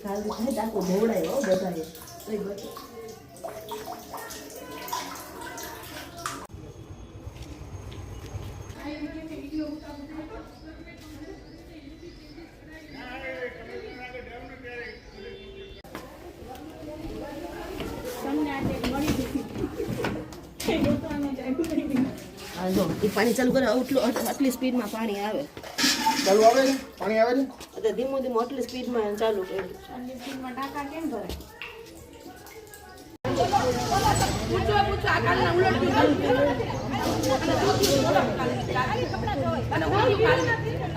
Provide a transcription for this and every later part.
કાલ થાય તાકો ધોવડાય હો બધાએ તોય બચે पानी चालू करे आटली स्पीड में पानी आवे चालू आवे पानी आवे छे तो धीमो धीमो आटली स्पीड में चालू करे आटली स्पीड में ढाका केम भरे पूछो पूछो आकाल ना उलट અને હું કાલ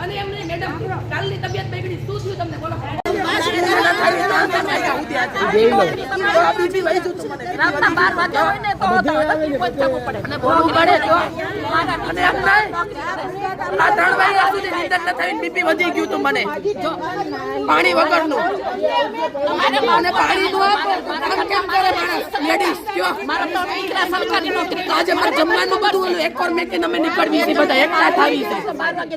અને એમને મેડમ કાલની તબિયત બગડી શું થયું તમને બોલો બીબી વહી જતું મને રાતના 12 વાગ્યા હોય ને તો તકલીફ થવું પડે એટલે બોલવું પડે તો અને એમ નહીં આ 3 વાગ્યા સુધી નિંદર ન થઈને બીપી વધી ગયું તું મને પાણી વગરનું તમારે મને પાણી નો આપો કામ કેમ કરે માણસ લેડીઝ કયો મારા તો દીકરા સરકારી નોકરી આજે મારે જમવાનું બધું ઓલું એક ઓર મેકીને અમે નીકળવી છે બધા એકલા થાવી છે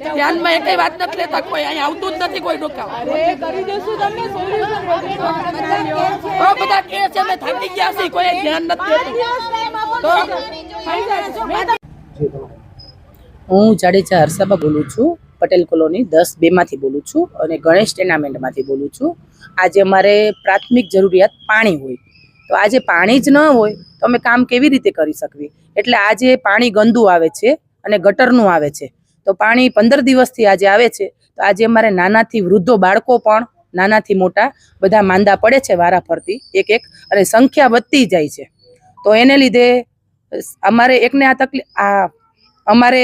ધ્યાનમાં એકઈ વાત નથી લેતા કોઈ અહીં આવતું જ નથી કોઈ ડોકા અરે કરી દેશું તમને સોલ્યુશન બધા કે છે અમે થાકી ગયા છે કોઈ ધ્યાન નથી દેતું હું જાડેજા હર્ષાબા બોલું છું પટેલ કોલોની 10-2 માંથી બોલું છું અને ગણેશ ટેનામેન્ટમાંથી બોલું છું આજે અમારે પ્રાથમિક જરૂરિયાત પાણી હોય તો આજે પાણી જ ન હોય તો અમે કામ કેવી રીતે કરી શકવી એટલે આજે પાણી ગંદુ આવે છે અને ગટરનું આવે છે તો પાણી 15 દિવસથી આજે આવે છે તો આજે અમારે નાનાથી વૃદ્ધો બાળકો પણ નાનાથી મોટા બધા માંદા પડે છે વારા ફરતી એક એક અને સંખ્યા વધતી જાય છે તો એને લીધે અમારે એકને આ તકલીફ અમારે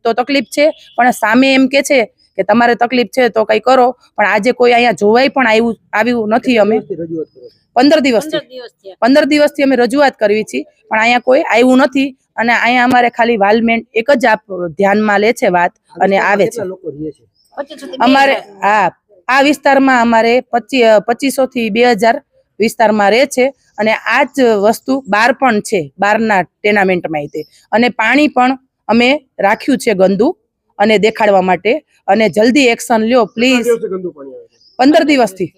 તો તકલીફ છે પણ સામે એમ કે છે કે તમારે તકલીફ છે તો કંઈ કરો પણ આજે કોઈ અહીંયા જોવાય પણ આવ્યું નથી અમે 15 દિવસથી અમે રજૂઆત કરવી છે પણ અહીંયા કોઈ આવ્યું નથી અને અહીંયા અમારે ખાલી વાલમેન્ટ એક જ ધ્યાનમાં લે છે વાત અને આવે છે અમારે આ વિસ્તારમાં અમારે 2500 થી 2000 વિસ્તારમાં રહે છે અને આ જ વસ્તુ બહાર પણ છે બહારના ટેનામેન્ટમાં અને પાણી પણ અમે રાખ્યું છે ગંદુ અને દેખાડવા માટે અને જલ્દી એક્શન લ્યો પ્લીઝ 15 દિવસથી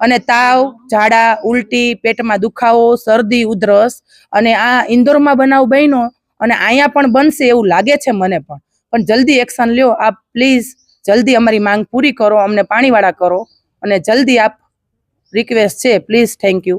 અને તાવ ઝાડા ઉલટી પેટમાં દુખાવો શરદી ઉધરસ અને આ ઇન્દોરમાં બનાવ બન્યો અને અહીંયા પણ બનશે એવું લાગે છે મને પણ જલ્દી એક્શન લ્યો આપ પ્લીઝ જલ્દી અમારી માંગ પૂરી કરો અમને પાણીવાળા કરો અને જલ્દી આપ રિક્વેસ્ટ છે પ્લીઝ થેન્ક યુ